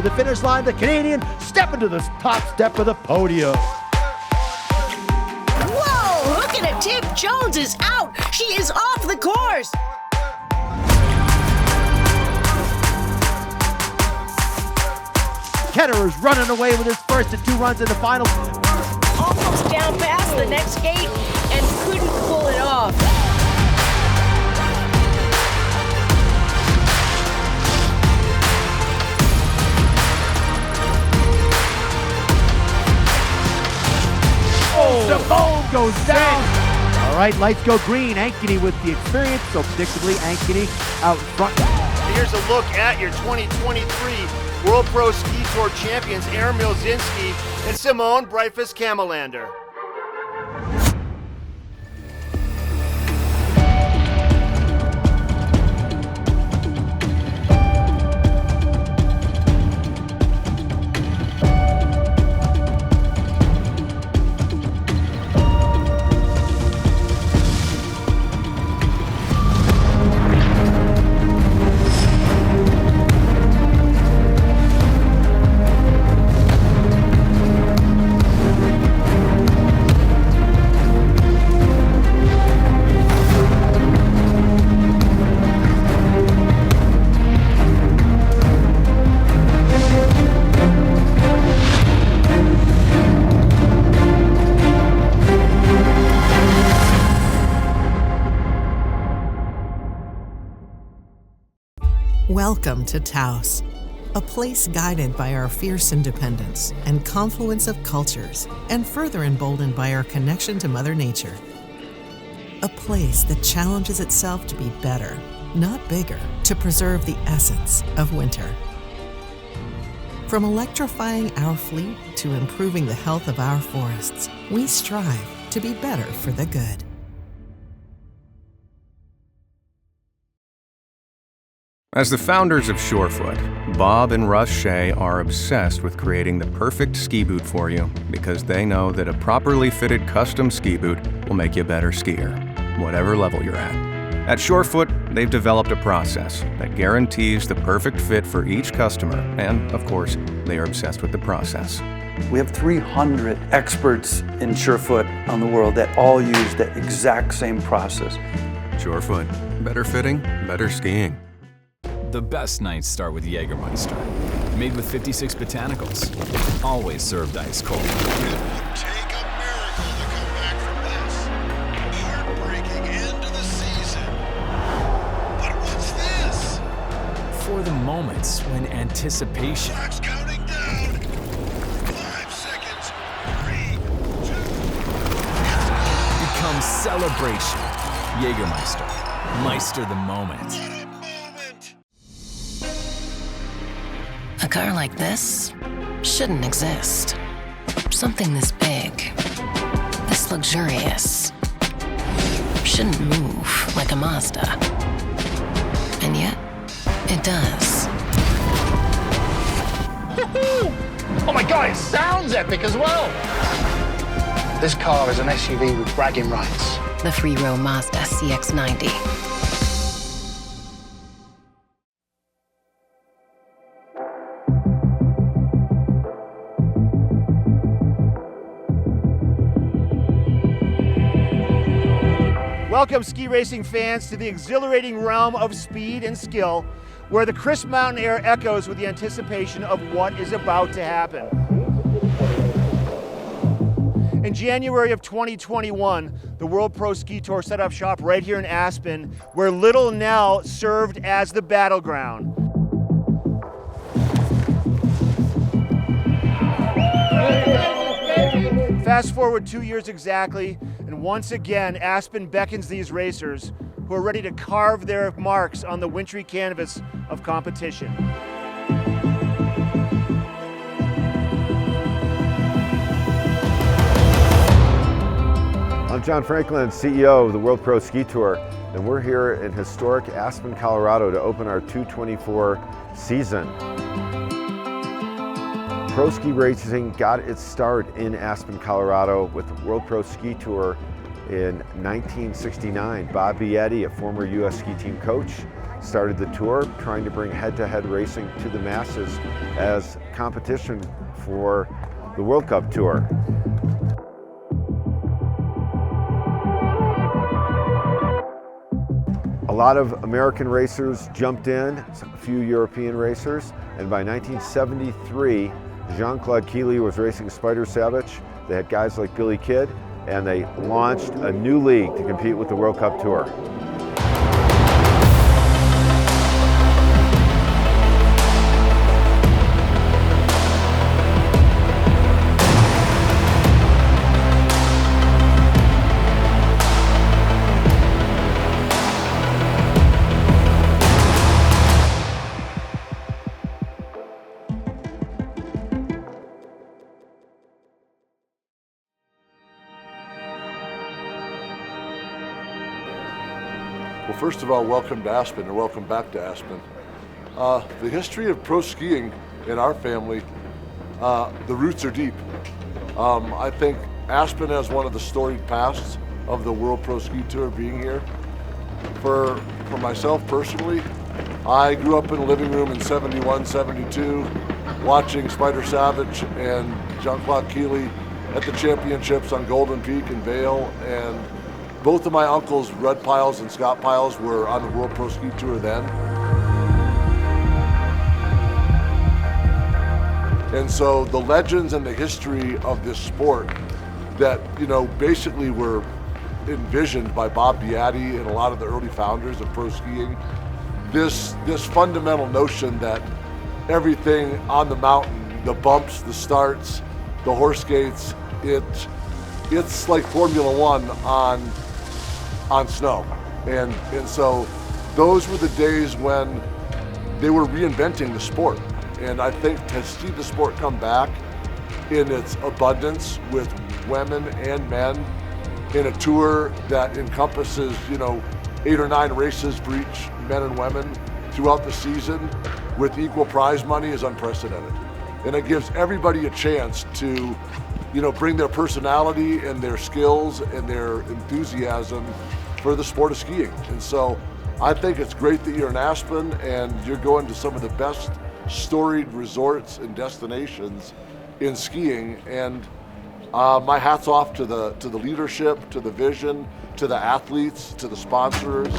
the finish line, the Canadian step into the top step of the podium. Whoa, look at it, Tip Jones is out. She is off the course. Ketterer is running away with his first of 2 runs in the final. Almost down past the next gate and couldn't pull it off. Oh, Simone goes down. All right, lights go green. Ankeny with the experience, so predictably Ankeny out in front. Here's a look at your 2023 World Pro Ski Tour champions Aaron Milzinski and Simone Breifus-Kamelander. Welcome to Taos, a place guided by our fierce independence and confluence of cultures, and further emboldened by our connection to Mother Nature. A place that challenges itself to be better, not bigger, to preserve the essence of winter. From electrifying our fleet to improving the health of our forests, we strive to be better for the good. As the founders of Surefoot, Bob and Russ Shea are obsessed with creating the perfect ski boot for you because they know that a properly fitted custom ski boot will make you a better skier, whatever level you're at. At Surefoot, they've developed a process that guarantees the perfect fit for each customer, and of course, they are obsessed with the process. We have 300 experts in Surefoot on the world that all use the exact same process. Surefoot, better fitting, better skiing. The best nights start with Jägermeister. Made with 56 botanicals. Always served ice cold. It would take a miracle to come back from this. Heartbreaking end to the season. But what's this? For the moments when anticipation Clock's counting down. 5 seconds. 3, 2, becomes celebration. Jägermeister. Meister the moment. A car like this shouldn't exist. Something this big, this luxurious, shouldn't move like a Mazda. And yet, it does. Oh my God, it sounds epic as well. This car is an SUV with bragging rights. The three-row Mazda CX-90. Welcome, ski racing fans, to the exhilarating realm of speed and skill, where the crisp mountain air echoes with the anticipation of what is about to happen. In January of 2021, the World Pro Ski Tour set up shop right here in Aspen, where Little Nell served as the battleground. Fast forward 2 years exactly, and once again, Aspen beckons these racers who are ready to carve their marks on the wintry canvas of competition. I'm John Franklin, CEO of the World Pro Ski Tour, and we're here in historic Aspen, Colorado to open our 224 season. Pro ski racing got its start in Aspen, Colorado with the World Pro Ski Tour in 1969. Bob Bietti, a former U.S. ski team coach, started the tour, trying to bring head-to-head racing to the masses as competition for the World Cup Tour. A lot of American racers jumped in, a few European racers, and by 1973, Jean-Claude Keely was racing Spider Savage. They had guys like Billy Kidd, and they launched a new league to compete with the World Cup Tour. Well, first of all, welcome to Aspen, or welcome back to Aspen. The history of pro skiing in our family, the roots are deep. I think Aspen has one of the storied pasts of the World Pro Ski Tour being here. For myself personally, I grew up in a living room in 71, 72, watching Spider Savage and Jean-Claude Keely at the championships on Golden Peak and Vail, and both of my uncles, Red Piles and Scott Piles, were on the World Pro Ski Tour then. And so the legends and the history of this sport that, basically were envisioned by Bob Beatty and a lot of the early founders of pro skiing, this fundamental notion that everything on the mountain, the bumps, the starts, the horse gates, it's like Formula One on snow. And so those were the days when they were reinventing the sport. And I think to see the sport come back in its abundance with women and men in a tour that encompasses, 8 or 9 races for each men and women throughout the season with equal prize money is unprecedented. And it gives everybody a chance to, bring their personality and their skills and their enthusiasm for the sport of skiing. And so I think it's great that you're in Aspen and you're going to some of the best storied resorts and destinations in skiing. And my hat's off to the leadership, to the vision, to the athletes, to the sponsors.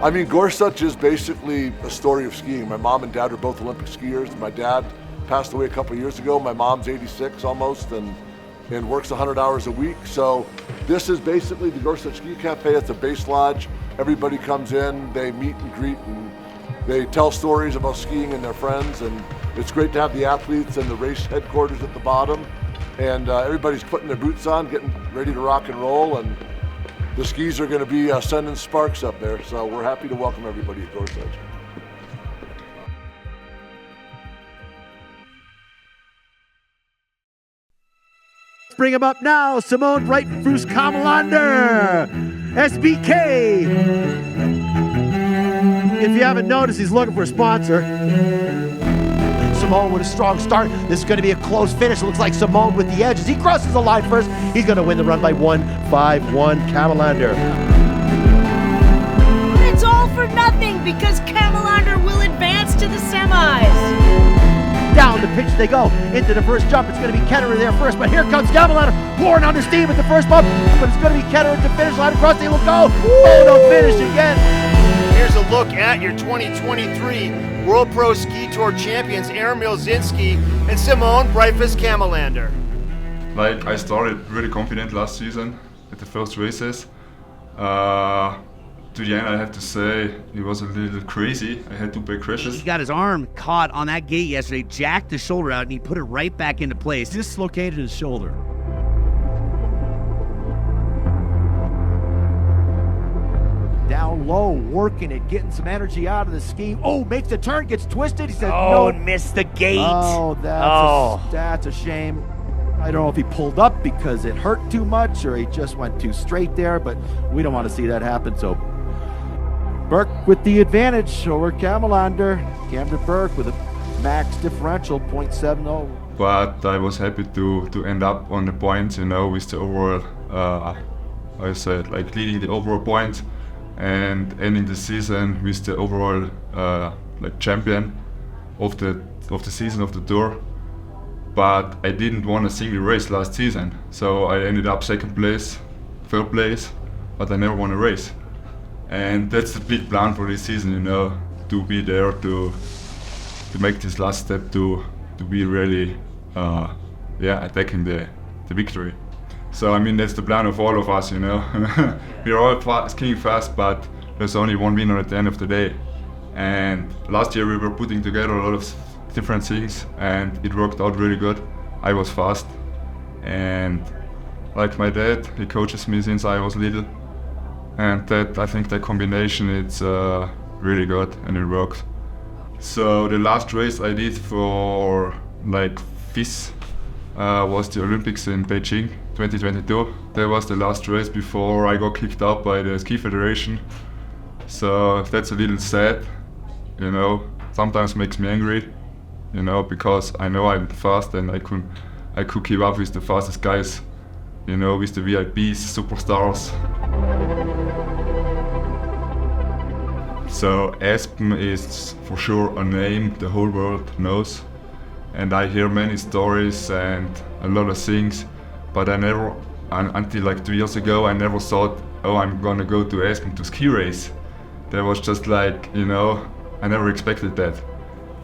I mean, Gorsuch is basically a story of skiing. My mom and dad are both Olympic skiers. My dad passed away a couple of years ago. My mom's 86 almost and works 100 hours a week. So this is basically the Gorsuch Ski Cafe. It's a base lodge. Everybody comes in, they meet and greet, and they tell stories about skiing and their friends. And it's great to have the athletes and the race headquarters at the bottom. And everybody's putting their boots on, getting ready to rock and roll. And the skis are going to be sending sparks up there. So we're happy to welcome everybody at Gorsuch. Let's bring him up now. Simone Breitenfuss Kamalander, SBK. If you haven't noticed, he's looking for a sponsor. Simone with a strong start. This is going to be a close finish. It looks like Simone with the edge. As he crosses the line first, he's going to win the run by 1:51. Kamalander. It's all for nothing because Kamalander will advance to the semis. Down the pitch they go. Into the first jump. It's going to be Ketterer there first, but here comes Kamalander pouring under steam at the first bump. But it's going to be Ketterer at the finish line. Across the will go. Oh, no finish again. Here's a look at your 2023 World Pro Ski Tour champions, Aaron Milzinski and Simone Breitenfuss Kamalander. Like, I started really confident last season at the first races. To the end, I have to say, it was a little crazy. I had 2 big crashes. He got his arm caught on that gate yesterday, jacked the shoulder out, and he put it right back into place. Dislocated his shoulder. Down low, working it, getting some energy out of the ski. Oh, makes the turn, gets twisted. He said, no. No, missed the gate. Oh, that's a shame. I don't know if he pulled up because it hurt too much or he just went too straight there, but we don't want to see that happen. So Burke with the advantage over Kamalander. Camden Burke with a max differential, 0.70. But I was happy to end up on the points, with the overall I said, like leading the overall points and ending the season with the overall like champion of the season of the tour. But I didn't win a single race last season, so I ended up second place, third place, but I never won a race. And that's the big plan for this season, you know, to be there to make this last step to be really attacking the victory. So I mean, that's the plan of all of us, you know. We're all skiing fast, but there's only one winner at the end of the day. And last year we were putting together a lot of different things, and it worked out really good. I was fast, and like my dad, he coaches me since I was little, and I think that combination, it's really good and it works. So the last race I did for like FIS was the Olympics in Beijing 2022. That was the last race before I got kicked out by the Ski Federation. So that's a little sad, you know, sometimes makes me angry, you know, because I know I'm fast and I could keep up with the fastest guys, you know, with the VIPs, superstars. So Aspen is for sure a name the whole world knows, and I hear many stories and a lot of things, but I never, until like 2 years ago, I never thought, oh, I'm gonna go to Aspen to ski race. That was just like, you know, I never expected that.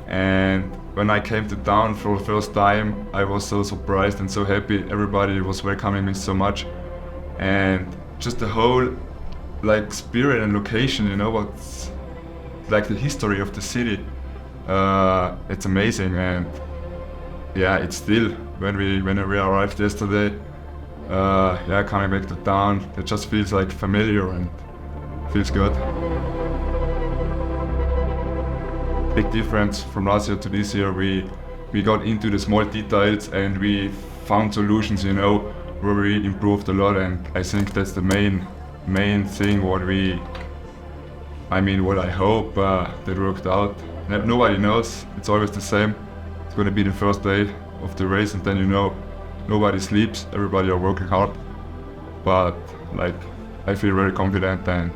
And when I came to town for the first time, I was so surprised and so happy. Everybody was welcoming me so much, and just the whole like spirit and location, you know, what's like the history of the city. It's amazing, and yeah, it's still when we arrived yesterday, coming back to town, it just feels like familiar and feels good. Big difference from last year to this year, we got into the small details and we found solutions, you know, where we improved a lot, and I think that's the main thing what I hope that worked out. Nobody knows, it's always the same. It's going to be the first day of the race, and then, you know, nobody sleeps, everybody are working hard. But like, I feel very confident, and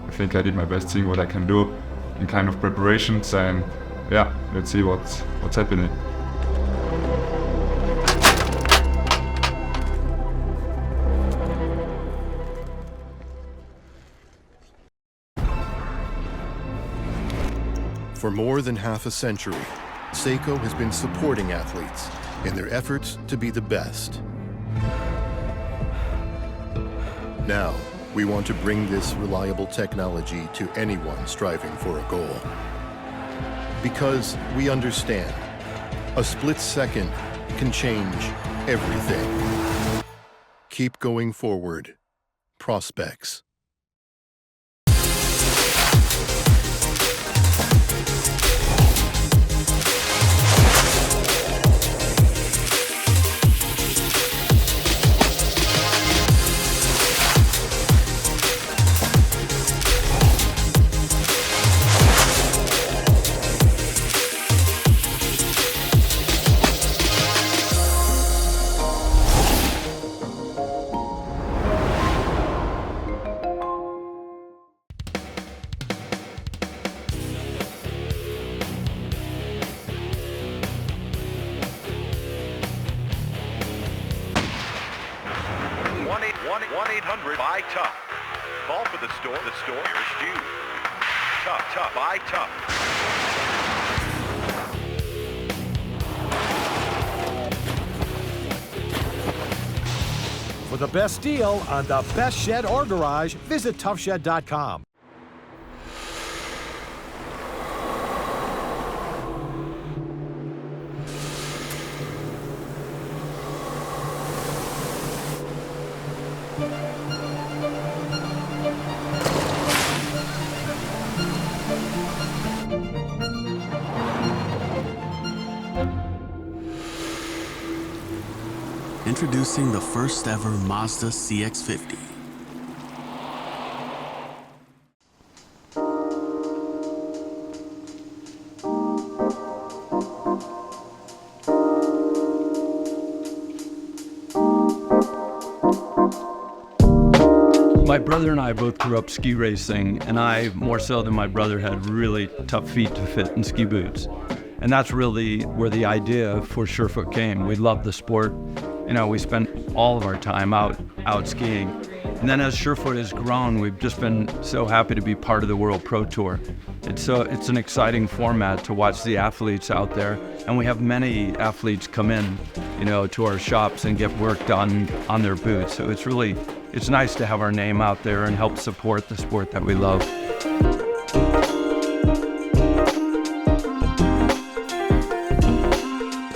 I think I did my best thing what I can do in kind of preparations, and yeah, let's see what's happening. For more than half a century, Seiko has been supporting athletes in their efforts to be the best. Now, we want to bring this reliable technology to anyone striving for a goal. Because we understand, a split second can change everything. Keep going forward. Prospects. Buy Tough. Call for the store nearest you. Tough, buy Tough. For the best deal on the best shed or garage, visit toughshed.com. Introducing the first ever Mazda CX-50. My brother and I both grew up ski racing, and I, more so than my brother, had really tough feet to fit in ski boots. And that's really where the idea for Surefoot came. We love the sport. You know, we spent all of our time out skiing. And then as Surefoot has grown, we've just been so happy to be part of the World Pro Tour. It's an exciting format to watch the athletes out there. And we have many athletes come in, you know, to our shops and get work done on their boots. So it's nice to have our name out there and help support the sport that we love.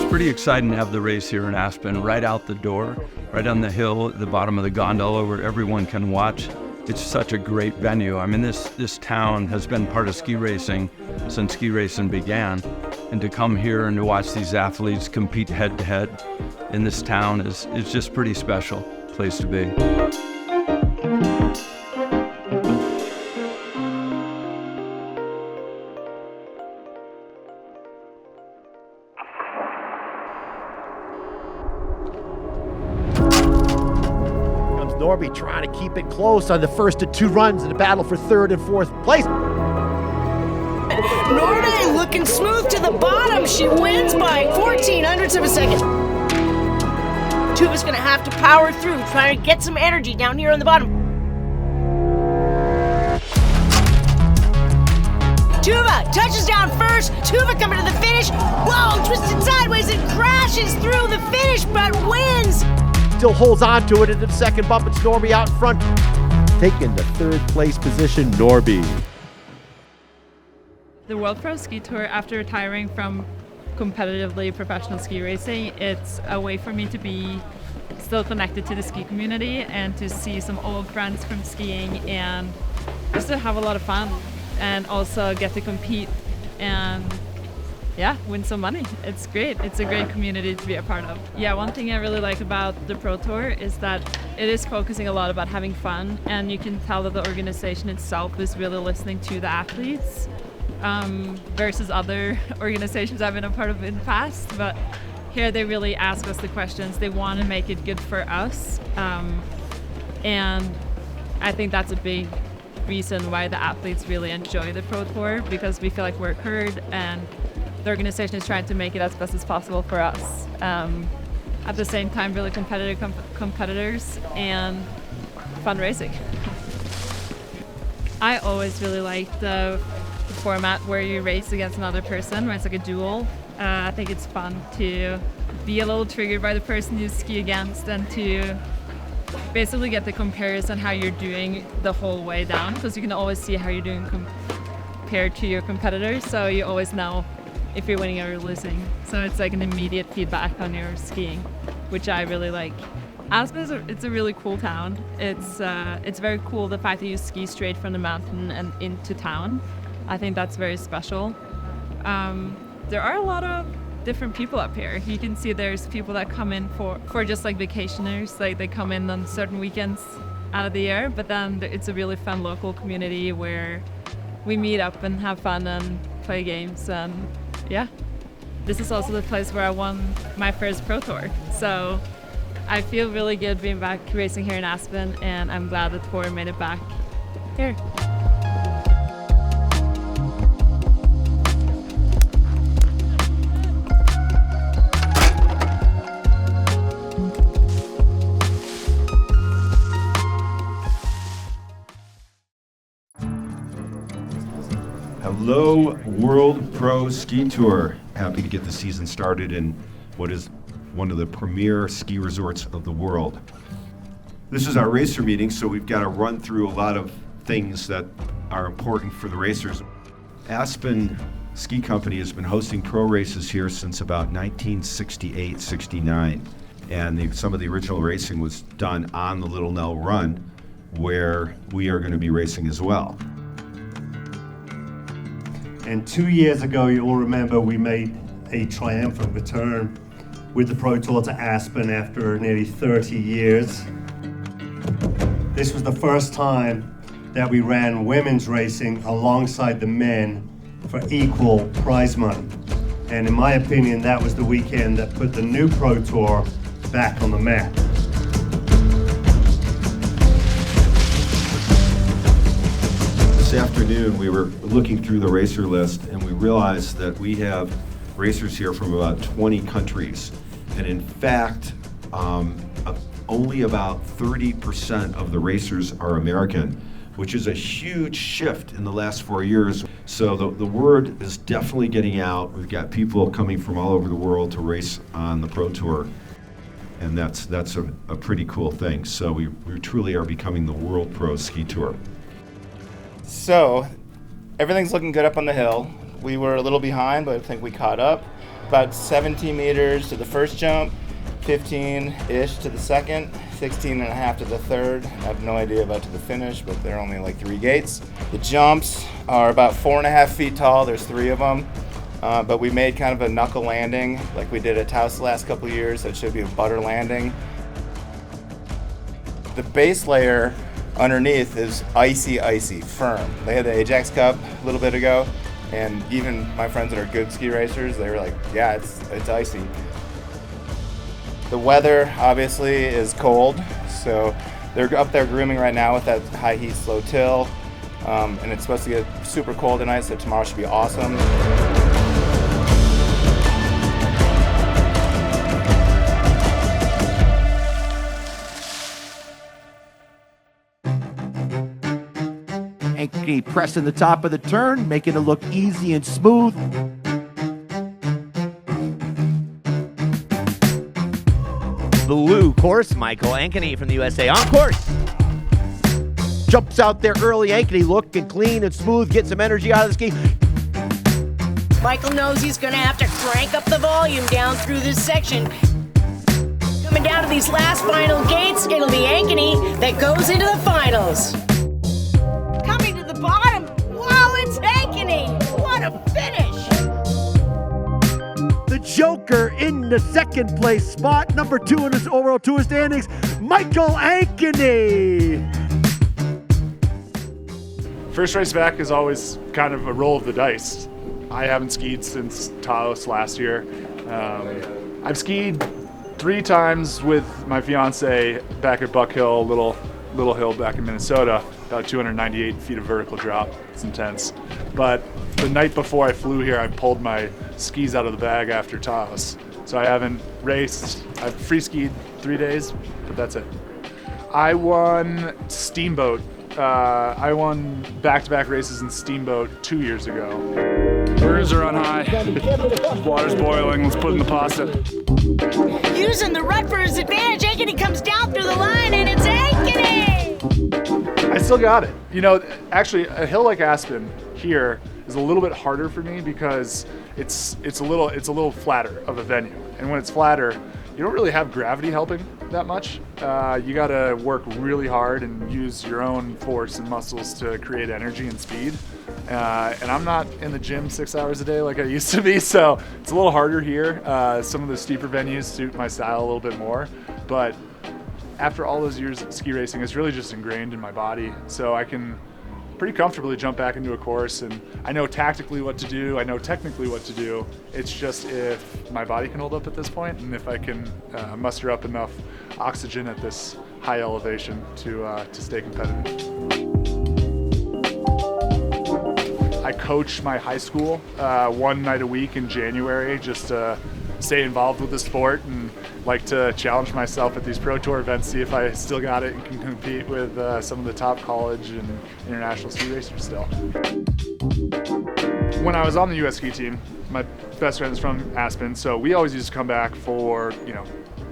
Pretty exciting to have the race here in Aspen, right out the door, right on the hill at the bottom of the gondola where everyone can watch. It's such a great venue. I mean, this town has been part of ski racing since ski racing began, and to come here and to watch these athletes compete head to head in this town is just pretty special place to be. Norby trying to keep it close on the first of two runs in the battle for third and fourth place. Norby looking smooth to the bottom. She wins by 0.14 of a second. Tuva's gonna have to power through, trying to get some energy down here on the bottom. Tuva touches down first. Tuva coming to the finish. Whoa, twisted sideways and crashes through the finish, but wins. Still holds on to it into the second bump. It's Norby out in front. Taking the third place position, Norby. The World Pro Ski Tour, after retiring from competitively professional ski racing, it's a way for me to be still connected to the ski community and to see some old friends from skiing and just to have a lot of fun and also get to compete and win some money. It's great. It's a great community to be a part of. Yeah, one thing I really like about the Pro Tour is that it is focusing a lot about having fun, and you can tell that the organization itself is really listening to the athletes versus other organizations I've been a part of in the past. But here they really ask us the questions. They want to make it good for us. And I think that's a big reason why the athletes really enjoy the Pro Tour, because we feel like we're heard and the organization is trying to make it as best as possible for us. At the same time, really competitive competitors and fun racing. I always really like the format where you race against another person, where it's like a duel. I think it's fun to be a little triggered by the person you ski against and to basically get the comparison how you're doing the whole way down, because you can always see how you're doing compared to your competitors, so you always know if you're winning or losing. So it's like an immediate feedback on your skiing, which I really like. Aspen it's a really cool town. It's very cool the fact that you ski straight from the mountain and into town. I think that's very special. There are a lot of different people up here. You can see there's people that come in for just like vacationers, like they come in on certain weekends out of the year, but then it's a really fun local community where we meet up and have fun and play games. And yeah, this is also the place where I won my first Pro Tour. So I feel really good being back racing here in Aspen, and I'm glad the tour made it back here. Hello, World Pro Ski Tour. Happy to get the season started in what is one of the premier ski resorts of the world. This is our racer meeting, so we've got to run through a lot of things that are important for the racers. Aspen Ski Company has been hosting pro races here since about 1968-69, and some of the original racing was done on the Little Nell Run, where we are going to be racing as well. And 2 years ago, you all remember, we made a triumphant return with the Pro Tour to Aspen after nearly 30 years. This was the first time that we ran women's racing alongside the men for equal prize money. And in my opinion, that was the weekend that put the new Pro Tour back on the map. This afternoon we were looking through the racer list and we realized that we have racers here from about 20 countries. And in fact, only about 30% of the racers are American, which is a huge shift in the last 4 years. So the word is definitely getting out. We've got people coming from all over the world to race on the Pro Tour. And that's a pretty cool thing. So we truly are becoming the World Pro Ski Tour. So everything's looking good up on the hill. We were a little behind, but I think we caught up. About 17 meters to the first jump, 15-ish to the second, 16.5 to the third. I have no idea about to the finish, but they're only like 3 gates. The jumps are about 4.5 feet tall. There's 3 of them. But we made kind of a knuckle landing like we did at Taos the last couple of years, so it should be a butter landing. The base layer underneath is icy, firm. They had the Ajax Cup a little bit ago, and even my friends that are good ski racers, they were like, yeah, it's icy. The weather obviously is cold, so they're up there grooming right now with that high heat slow till, and it's supposed to get super cold tonight, so tomorrow should be awesome. Ankeny pressing the top of the turn, making it look easy and smooth. Blue course, Michael Ankeny from the USA on course. Jumps out there early, Ankeny looking clean and smooth, get some energy out of the ski. Michael knows he's gonna have to crank up the volume down through this section. Coming down to these last final gates, it'll be Ankeny that goes into the finals. Coming to the bottom, wow, it's Ankeny! What a finish! The Joker in the second place spot, number 2 in his overall tour standings, Michael Ankeny. First race back is always kind of a roll of the dice. I haven't skied since Taos last year. I've skied 3 times with my fiance back at Buck Hill, little hill back in Minnesota, about 298 feet of vertical drop. It's intense. But the night before I flew here, I pulled my skis out of the bag after Taos. So I haven't raced. I've free skied 3 days, but that's it. I won Steamboat. I won back-to-back races in Steamboat 2 years ago. Burgers are on high. Water's boiling. Let's put it in the pasta. Using the rut for his advantage, Ankeny comes down through the line, and it's Ankeny! I still got it. You know, actually, a hill like Aspen here is a little bit harder for me because it's a little flatter of a venue, and when it's flatter, you don't really have gravity helping that much. You got to work really hard and use your own force and muscles to create energy and speed. And I'm not in the gym 6 hours a day like I used to be, so it's a little harder here. Some of the steeper venues suit my style a little bit more, but after all those years of ski racing, it's really just ingrained in my body, so I can pretty comfortably jump back into a course, and I know tactically what to do, I know technically what to do. It's just if my body can hold up at this point, and if I can muster up enough oxygen at this high elevation to stay competitive. I coach my high school 1 night a week in January just to stay involved with the sport and like to challenge myself at these Pro Tour events, see if I still got it and can compete with some of the top college and international ski racers still. When I was on the US ski team, my best friend is from Aspen, so we always used to come back for,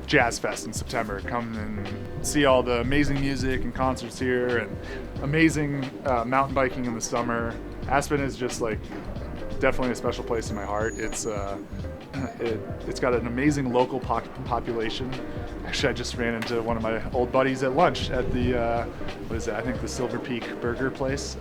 Jazz Fest in September, come and see all the amazing music and concerts here and amazing mountain biking in the summer. Aspen is just like definitely a special place in my heart. It's got an amazing local population. Actually, I just ran into one of my old buddies at lunch at the, I think the Silver Peak Burger place.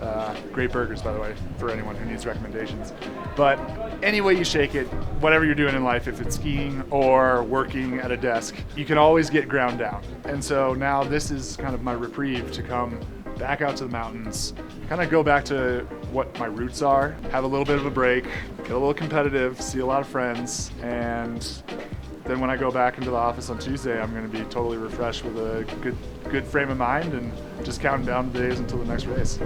Great burgers, by the way, for anyone who needs recommendations. But any way you shake it, whatever you're doing in life, if it's skiing or working at a desk, you can always get ground down. And so now this is kind of my reprieve to come back out to the mountains, kind of go back to what my roots are, have a little bit of a break, get a little competitive, see a lot of friends, and then when I go back into the office on Tuesday, I'm going to be totally refreshed with a good frame of mind and just counting down the days until the next race.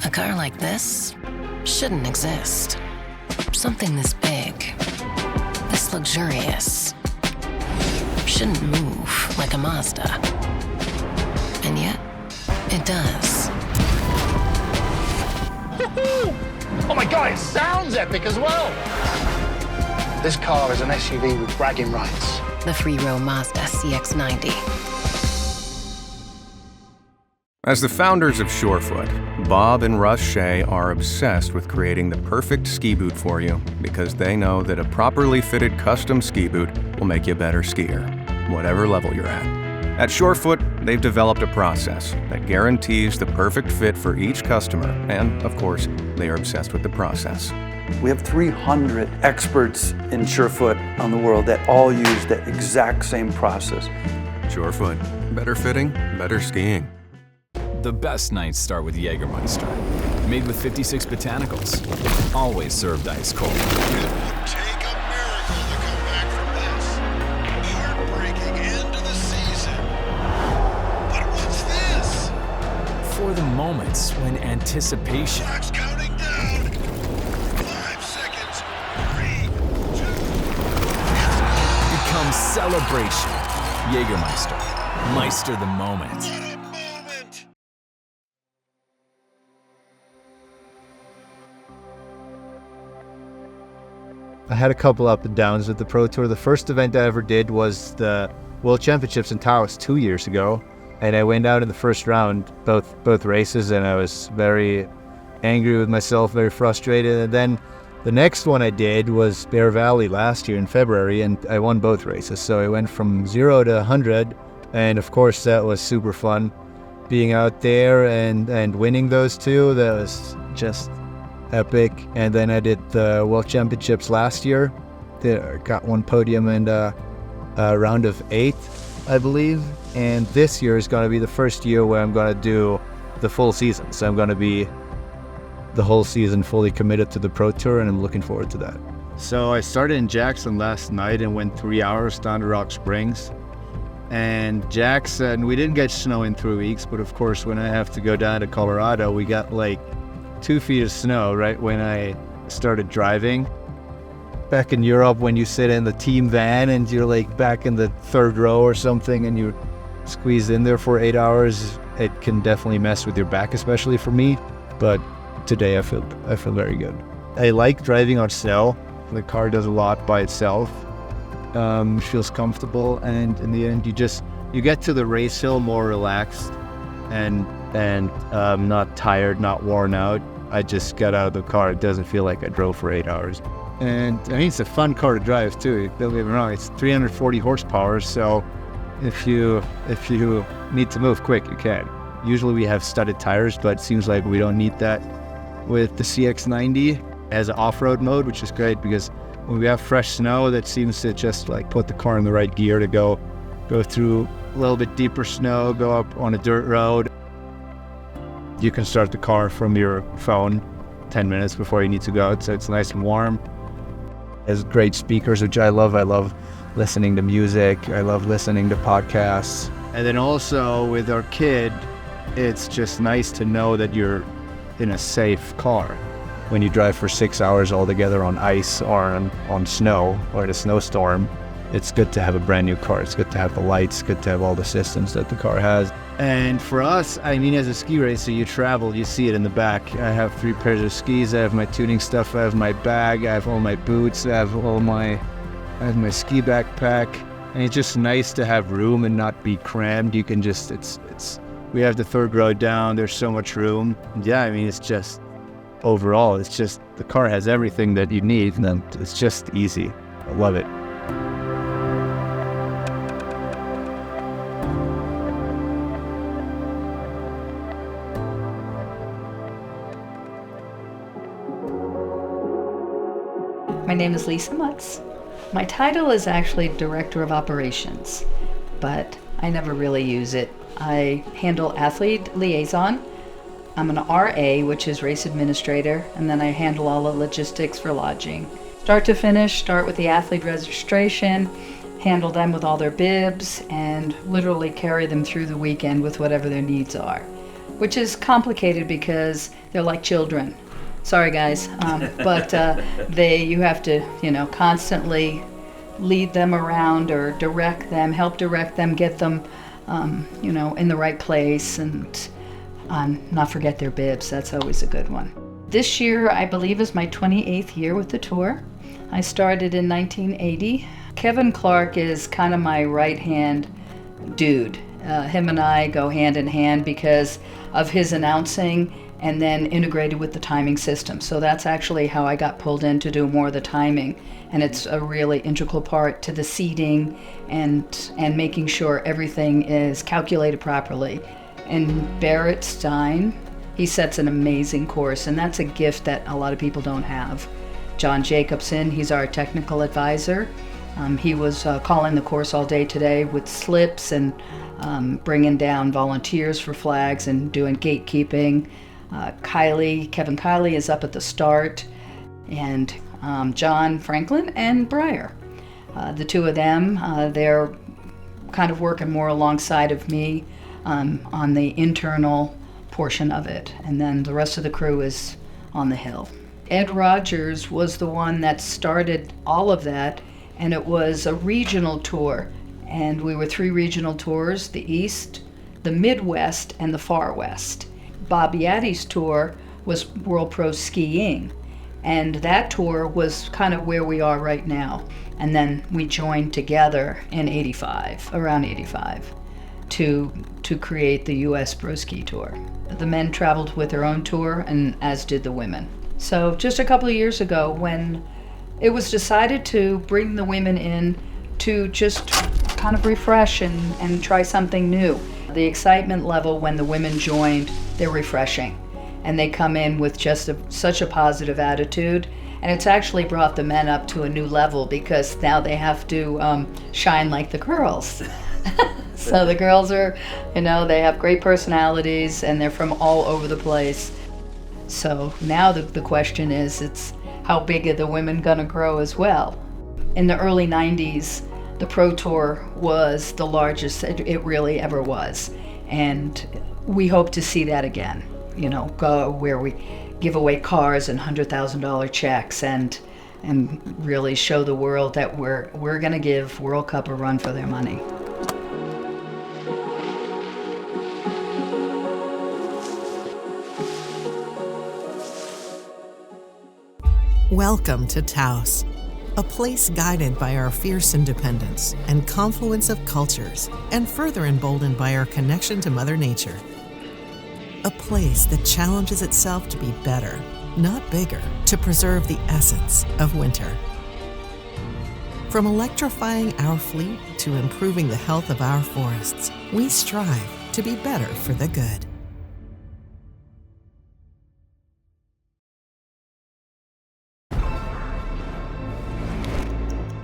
A car like this shouldn't exist. Something this big, this luxurious, shouldn't move like a Mazda. And yet, it does. Oh my God, it sounds epic as well. This car is an SUV with bragging rights. The three-row Mazda CX-90. As the founders of Surefoot, Bob and Russ Shea are obsessed with creating the perfect ski boot for you because they know that a properly fitted custom ski boot will make you a better skier, whatever level you're at. At Surefoot, they've developed a process that guarantees the perfect fit for each customer, and of course, they are obsessed with the process. We have 300 experts in Surefoot on the world that all use the exact same process. Surefoot, better fitting, better skiing. The best nights start with Jägermeister. Made with 56 botanicals. Always served ice cold. Take a miracle to come back from this. Heartbreaking end to the season. But what's this? For the moments when anticipation Clock's counting down. 5 seconds. 3, 2, becomes celebration. Jägermeister. Meister the moment. I had a couple up and downs with the Pro Tour. The first event I ever did was the World Championships in Taos 2 years ago. And I went out in the first round, both races, and I was very angry with myself, very frustrated. And then the next one I did was Bear Valley last year in February, and I won both races. So I went from 0 to 100, and of course that was super fun. Being out there and winning those two, that was just epic. And then I did the World Championships last year. Got one podium and a round of 8, I believe. And this year is going to be the first year where I'm going to do the full season. So I'm going to be the whole season fully committed to the Pro Tour, and I'm looking forward to that. So I started in Jackson last night and went 3 hours down to Rock Springs. And Jackson, we didn't get snow in 3 weeks, but of course when I have to go down to Colorado, we got like 2 feet of snow right when I started driving. Back in Europe, when you sit in the team van and you're like back in the 3rd row or something and you're squeezed in there for 8 hours, it can definitely mess with your back, especially for me. But today I feel very good. I like driving on snow. The car does a lot by itself. Feels comfortable, and in the end you get to the race hill more relaxed and not tired, not worn out. I just got out of the car. It doesn't feel like I drove for 8 hours. And I mean, it's a fun car to drive too. Don't get me wrong, it's 340 horsepower, so if you need to move quick, you can. Usually we have studded tires, but it seems like we don't need that with the CX-90. It has an off-road mode, which is great because when we have fresh snow, that seems to just like put the car in the right gear to go through a little bit deeper snow, go up on a dirt road. You can start the car from your phone 10 minutes before you need to go out, so it's nice and warm. It has great speakers, which I love. I love listening to music. I love listening to podcasts. And then also with our kid, it's just nice to know that you're in a safe car. When you drive for 6 hours all together on ice or on snow or in a snowstorm, it's good to have a brand new car. It's good to have the lights, good to have all the systems that the car has. And for us, I mean, as a ski racer, you travel, you see it in the back. I have 3 pairs of skis, I have my tuning stuff, I have my bag, I have all my boots, I have my ski backpack. And it's just nice to have room and not be crammed. You can just, we have the 3rd row down, there's so much room. Yeah, I mean, it's just, overall, it's just, the car has everything that you need, and it's just easy. I love it. My name is Lisa Mutz. My title is actually Director of Operations, but I never really use it. I handle athlete liaison. I'm an RA, which is race administrator, and then I handle all the logistics for lodging. Start to finish, start with the athlete registration, handle them with all their bibs, and literally carry them through the weekend with whatever their needs are. which is complicated because they're like children. Sorry, guys, but you have to, constantly lead them around or direct them, help direct them, get them, in the right place, and not forget their bibs. That's always a good one. This year, I believe, is my 28th year with the tour. I started in 1980. Kevin Clark is kind of my right-hand dude. Him and I go hand in hand because of his announcing and then integrated with the timing system. So that's actually how I got pulled in to do more of the timing. And it's a really integral part to the seating and making sure everything is calculated properly. And Barrett Stein, he sets an amazing course, and that's a gift that a lot of people don't have. John Jacobson, he's our technical advisor. He was calling the course all day today with slips and bringing down volunteers for flags and doing gatekeeping. Kevin Kiley is up at the start, and John Franklin and Breyer. The two of them, they're kind of working more alongside of me on the internal portion of it, and then the rest of the crew is on the hill. Ed Rogers was the one that started all of that, and it was a regional tour, and we were 3 regional tours: the East, the Midwest, and the Far West. Bob Yaddy's tour was World Pro Skiing, and that tour was kind of where we are right now. And then we joined together in around 85, to create the US Pro Ski Tour. The men traveled with their own tour, and as did the women. So just a couple of years ago, when it was decided to bring the women in to just kind of refresh and try something new. The excitement level when the women joined, they're refreshing. And they come in with just such a positive attitude. And it's actually brought the men up to a new level because now they have to shine like the girls. So the girls are, they have great personalities and they're from all over the place. So now the question is, it's how big are the women gonna grow as well? In the early 90s, the Pro Tour was the largest it really ever was. And we hope to see that again, go where we give away cars and $100,000 checks and really show the world that we're gonna give World Cup a run for their money. Welcome to Taos, a place guided by our fierce independence and confluence of cultures, and further emboldened by our connection to Mother Nature. A place that challenges itself to be better, not bigger, to preserve the essence of winter. From electrifying our fleet to improving the health of our forests, we strive to be better for the good.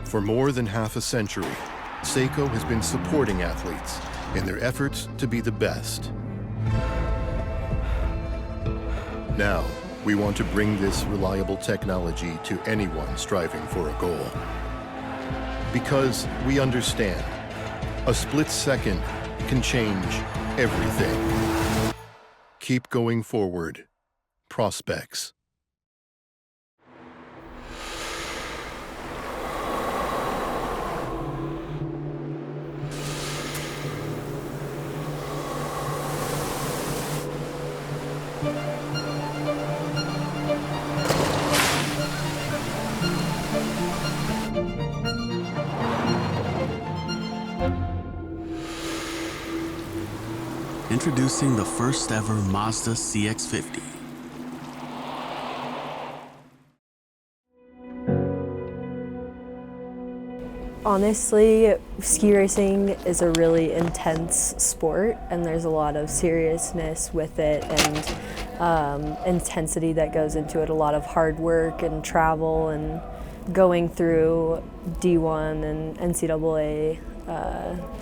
For more than half a century, Seiko has been supporting athletes in their efforts to be the best. Now, we want to bring this reliable technology to anyone striving for a goal. Because we understand, a split second can change everything. Keep going forward. Prospects. Introducing the first ever Mazda CX-50. Honestly, ski racing is a really intense sport, and there's a lot of seriousness with it and intensity that goes into it, a lot of hard work and travel, and going through D1 and NCAA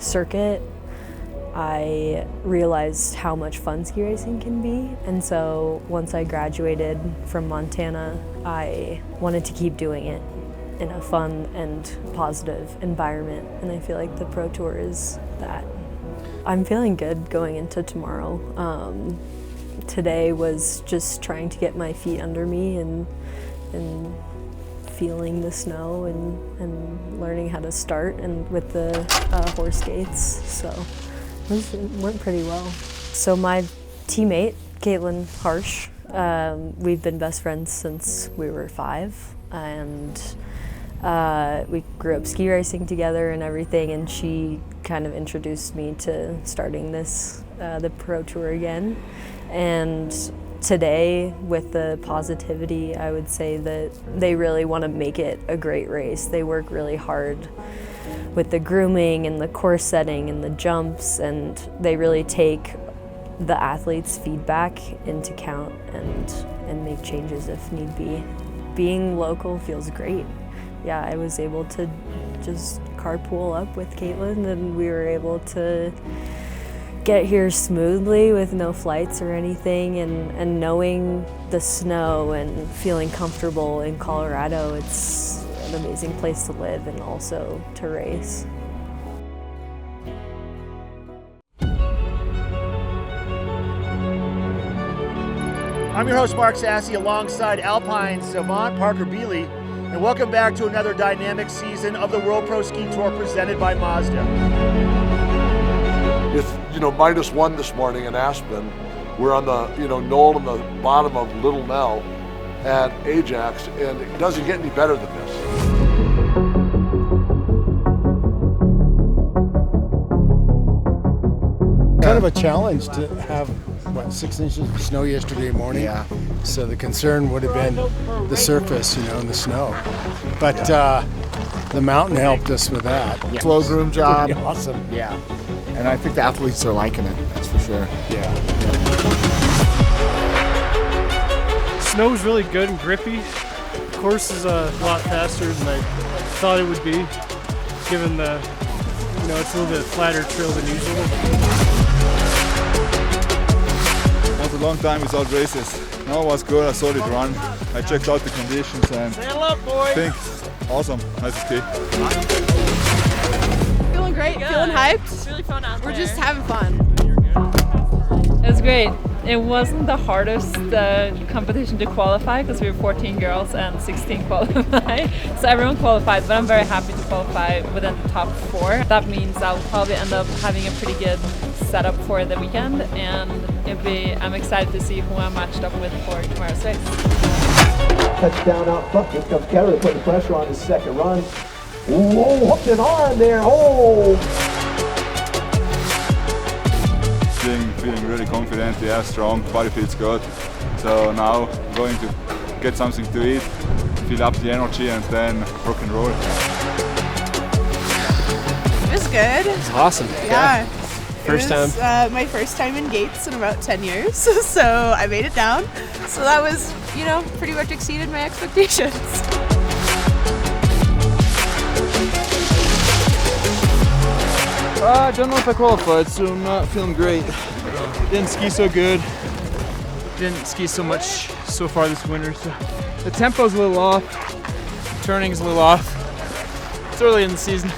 circuit, I realized how much fun ski racing can be. And so once I graduated from Montana, I wanted to keep doing it in a fun and positive environment. And I feel like the Pro Tour is that. I'm feeling good going into tomorrow. today was just trying to get my feet under me and feeling the snow and learning how to start and with the horse gates. So it went pretty well. So my teammate, Caitlin Harsh, we've been best friends since we were 5, and we grew up ski racing together and everything, and she kind of introduced me to starting this, the Pro Tour again. And today, with the positivity, I would say that they really want to make it a great race. They work really hard with the grooming and the course setting and the jumps, and they really take the athletes' feedback into account and make changes if need be. Being local feels great. Yeah, I was able to just carpool up with Caitlin, and we were able to get here smoothly with no flights or anything, and knowing the snow and feeling comfortable in Colorado, it's an amazing place to live and also to race. I'm your host, Mark Sassy, alongside Alpine savant Parker Bealey, and welcome back to another dynamic season of the World Pro Ski Tour presented by Mazda. It's, -1 this morning in Aspen. We're on the, knoll in the bottom of Little Nell at Ajax, and it doesn't get any better than this. Kind of a challenge to have, 6 inches of snow yesterday morning. Yeah. So the concern would have been the surface, and the snow. But the mountain helped us with that. Yeah. Slow groom job. Pretty awesome. Yeah. And I think the athletes are liking it, that's for sure. Yeah. Snow's really good and grippy. The course is a lot faster than I thought it would be, given the, it's a little bit flatter trail than usual. It was a long time without races. Now it was good, I saw it run. I checked out the conditions and I think awesome, nice to ski. Feeling great, Good. feeling hyped. It's really fun out We're there. just having fun. It was great. It wasn't the hardest competition to qualify because we were 14 girls and 16 qualified. So everyone qualified, but I'm very happy to qualify within the top 4. That means I'll probably end up having a pretty good setup for the weekend, and I'm excited to see who I'm matched up with for tomorrow's race. Touchdown out front. Here comes Keller putting pressure on his second run. Whoa, hooked an arm there. Oh! Feeling really confident, yeah, strong, body feels good. So now I'm going to get something to eat, fill up the energy, and then rock and roll. It was good. It's awesome. Yeah. First it was, my first time in gates in about 10 years, so I made it down. So that was, pretty much exceeded my expectations. I don't know if I qualified, so I'm not feeling great. Didn't ski so good. Didn't ski so much so far this winter. So the tempo's a little off. Turning's a little off. It's early in the season.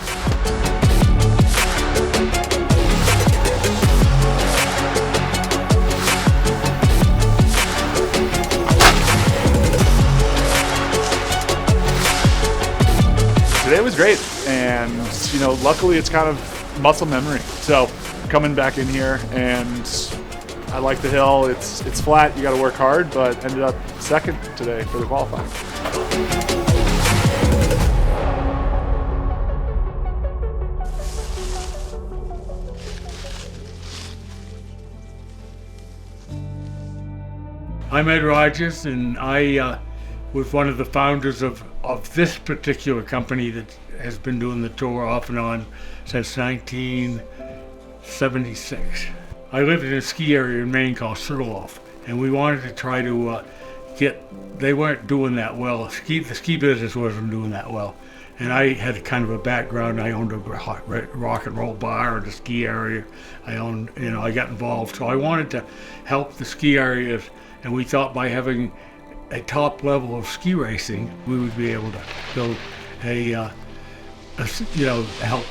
Today was great, and luckily it's kind of muscle memory. So coming back in here, and I like the hill. It's flat. You got to work hard, but ended up second today for the qualifying. I'm Ed Rogers, and I was one of the founders of this particular company that has been doing the tour off and on since 1976. I lived in a ski area in Maine called Sugarloaf, and we wanted to try to they weren't doing that well. The ski business wasn't doing that well. And I had kind of a background. I owned a rock and roll bar in the ski area. I got involved. So I wanted to help the ski areas, and we thought by having a top level of ski racing, we would be able to build help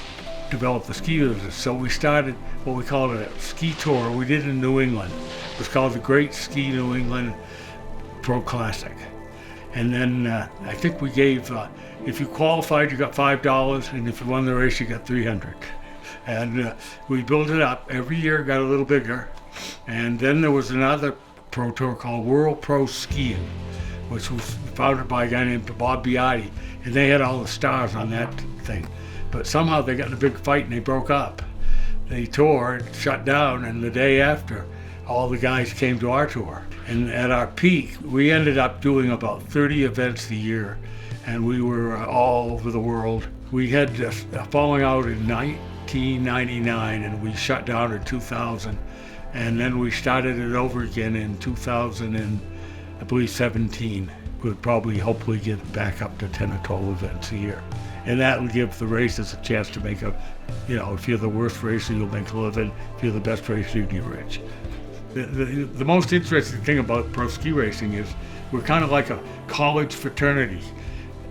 develop the ski business. So we started what we called a ski tour. We did in New England. It was called the Great Ski New England Pro Classic. And then I think we gave, if you qualified, you got $5, and if you won the race, you got $300. And we built it up. Every year it got a little bigger. And then there was another pro tour called World Pro Skiing, which was founded by a guy named Bob Biotti. And they had all the stars on that thing. But somehow they got in a big fight and they broke up. They toured, shut down, and the day after, all the guys came to our tour. And at our peak, we ended up doing about 30 events a year, and we were all over the world. We had a falling out in 1999, and we shut down in 2000, and then we started it over again in 2000 and I believe 17. We'd probably hopefully get back up to 10 or 12 events a year. And that will give the racers a chance to make a, if you're the worst racer, you'll make a living. If you're the best racer, you get rich. The most interesting thing about pro ski racing is we're kind of like a college fraternity.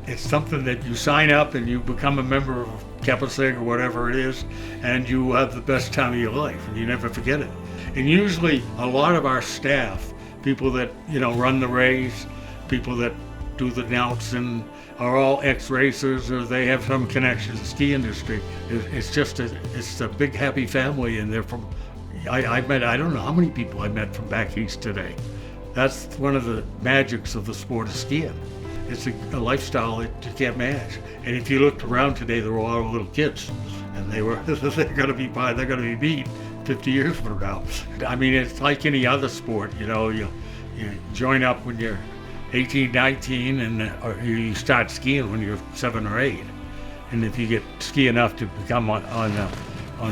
It's something that you sign up and you become a member of Kappa Sig or whatever it is, and you have the best time of your life, and you never forget it. And usually a lot of our staff, people that, run the race, people that do the announcing, are all ex-racers, or they have some connection to the ski industry. It's a big happy family, and they're from, I don't know how many people I met from back east today. That's one of the magics of the sport of skiing. It's a lifestyle that you can't match. And if you looked around today, there were a lot of little kids, and they're going to be beat 50 years from now. I mean, it's like any other sport. You join up when you're 18, 19, or you start skiing when you're 7 or 8. And if you get ski enough to become on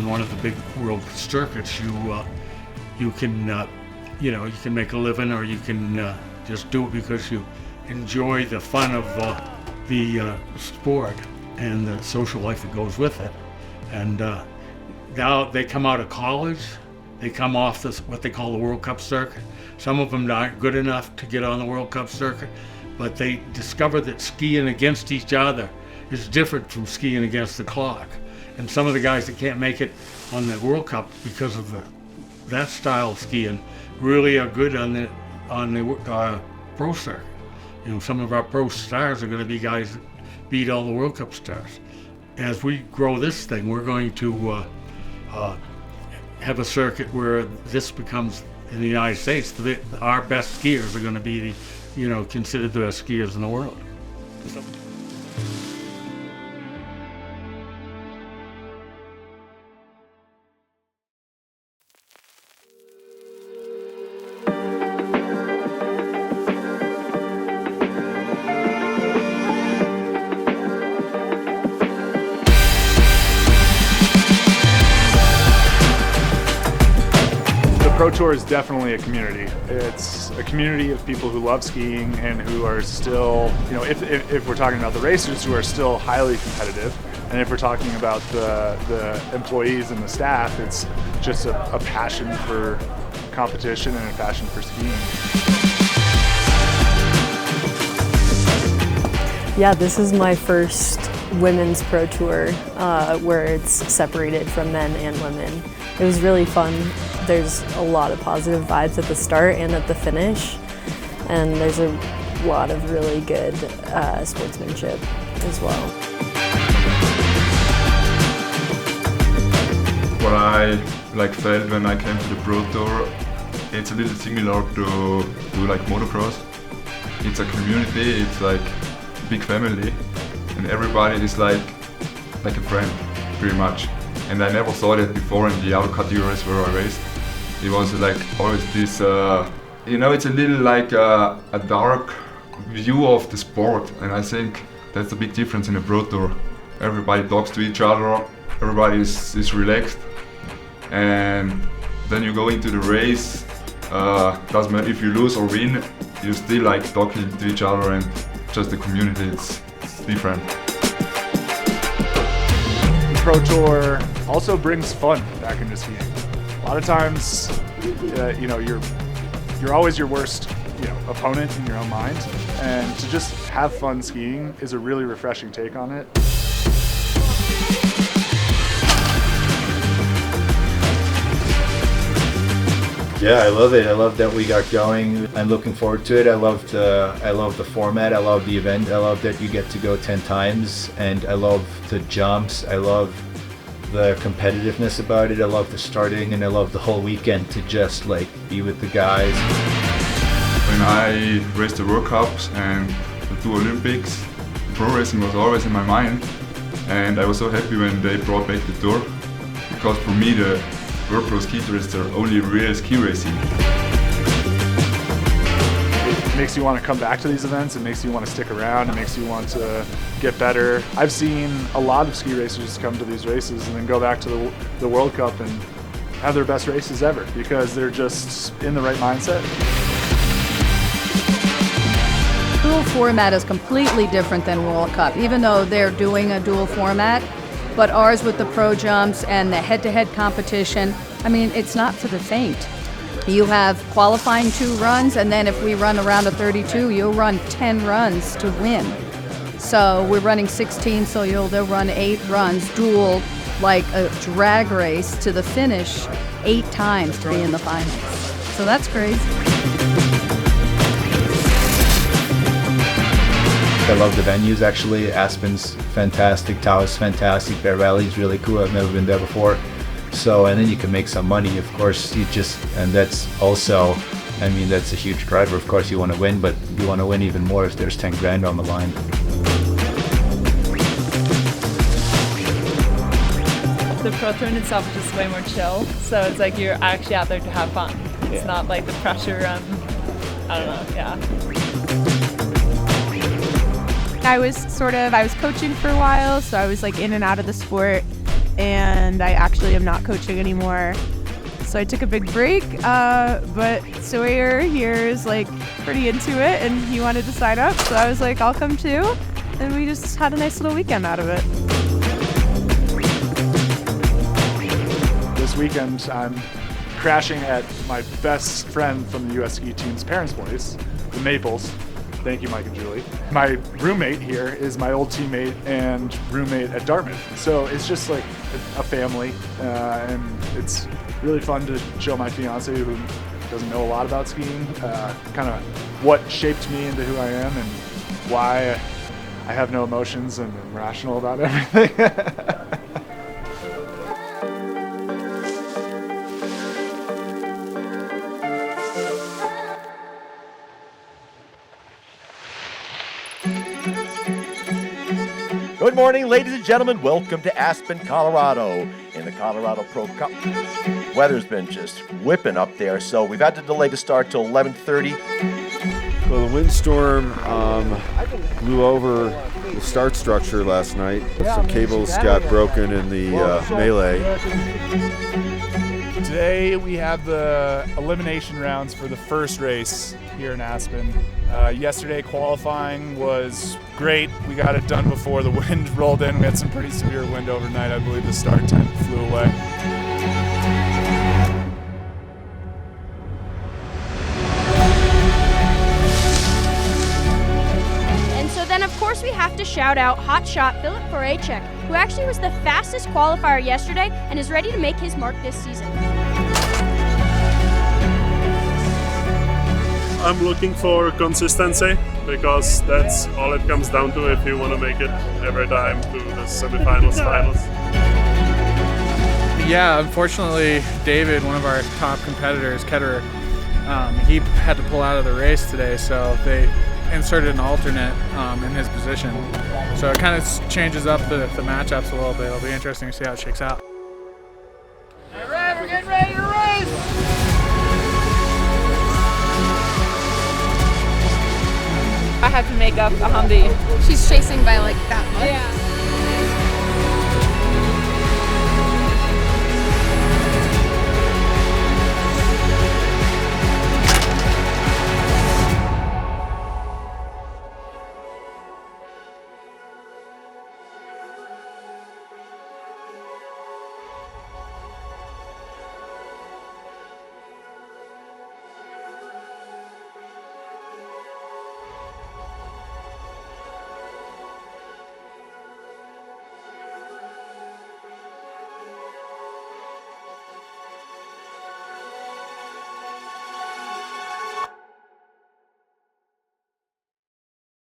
one of the big world circuits, you can make a living, or you can just do it because you enjoy the fun of the sport and the social life that goes with it. And now they come out of college, they come off what they call the World Cup circuit. Some of them aren't good enough to get on the World Cup circuit, but they discover that skiing against each other is different from skiing against the clock. And some of the guys that can't make it on the World Cup because of that style of skiing really are good on the pro circuit. Some of our pro stars are going to be guys that beat all the World Cup stars. As we grow this thing, we're going to have a circuit where this becomes, in the United States, our best skiers are going to be, considered the best skiers in the world. Pro Tour is definitely a community. It's a community of people who love skiing and who are still, if we're talking about the racers, who are still highly competitive, and if we're talking about the employees and the staff, it's just a passion for competition and a passion for skiing. Yeah, this is my first women's pro tour where it's separated from men and women. It was really fun. There's a lot of positive vibes at the start and at the finish, and there's a lot of really good sportsmanship as well. What I felt when I came to the Pro Tour, it's a little similar to motocross. It's a community, it's like a big family, and everybody is like a friend, pretty much. And I never saw that before in the other categories where I raced. It was always this, it's a little a dark view of the sport, and I think that's the big difference in the Pro Tour. Everybody talks to each other, everybody is relaxed, and then you go into the race, doesn't matter if you lose or win, you still talking to each other, and just the community, it's different. The Pro Tour also brings fun back into skiing. A lot of times, you're always your worst, opponent in your own mind, and to just have fun skiing is a really refreshing take on it. Yeah, I love it. I love that we got going. I'm looking forward to it. I love the format. I love the event. I love that you get to go 10 times, and I love the jumps. I love the competitiveness about it. I love the starting, and I love the whole weekend to just like be with the guys. When I raced the World Cups and the 2 Olympics, pro racing was always in my mind, and I was so happy when they brought back the tour, because for me the World Pro Ski Tour is the only real ski racing. It makes you want to come back to these events, it makes you want to stick around, it makes you want to get better. I've seen a lot of ski racers come to these races and then go back to the World Cup and have their best races ever because they're just in the right mindset. Dual format is completely different than World Cup, even though they're doing a dual format. But ours with the pro jumps and the head-to-head competition, I mean, it's not for the faint. You have qualifying 2 runs, and then if we run around a 32, you'll run 10 runs to win. So we're running 16, so they'll run 8 runs, dual, like a drag race to the finish 8 times to be in the finals. So that's crazy. I love the venues actually. Aspen's fantastic, Taos fantastic, Bear Valley's really cool. I've never been there before. So, and then you can make some money, of course. And that's also, I mean, that's a huge driver. Of course you want to win, but you want to win even more if there's 10 grand on the line. The pro tour in itself is just way more chill, so it's like you're actually out there to have fun. It's not like the pressure and, I don't know, yeah. I was coaching for a while, so I was like in and out of the sport, and I actually am not coaching anymore. So I took a big break, but Sawyer here is like pretty into it, and he wanted to sign up, so I was like, I'll come too, and we just had a nice little weekend out of it. This weekend, I'm crashing at my best friend from the U.S. ski team's parents' place, the Maples. Thank you, Mike and Julie. My roommate here is my old teammate and roommate at Dartmouth. So it's just like a family, and it's really fun to show my fiance, who doesn't know a lot about skiing, kind of what shaped me into who I am and why I have no emotions and am rational about everything. Good morning, ladies and gentlemen. Welcome to Aspen, Colorado in the Colorado Pro Cup. Weather's been just whipping up there, so we've had to delay the start till 11:30. Well, the windstorm blew over the start structure last night. Some cables got broken in the melee. Today we have the elimination rounds for the first race here in Aspen. Yesterday qualifying was great. We got it done before the wind rolled in. We had some pretty severe wind overnight. I believe the start tent flew away. And so then of course we have to shout out hotshot Philip Korachek, who actually was the fastest qualifier yesterday and is ready to make his mark this season. I'm looking for consistency, because that's all it comes down to if you want to make it every time to the semifinals, finals. Yeah, unfortunately, David, one of our top competitors, Ketterer, he had to pull out of the race today, so they inserted an alternate in his position. So it kind of changes up the matchups a little bit. It'll be interesting to see how it shakes out. All right, we're getting ready to race! I have to make up a Humvee. She's chasing by like that much. Yeah.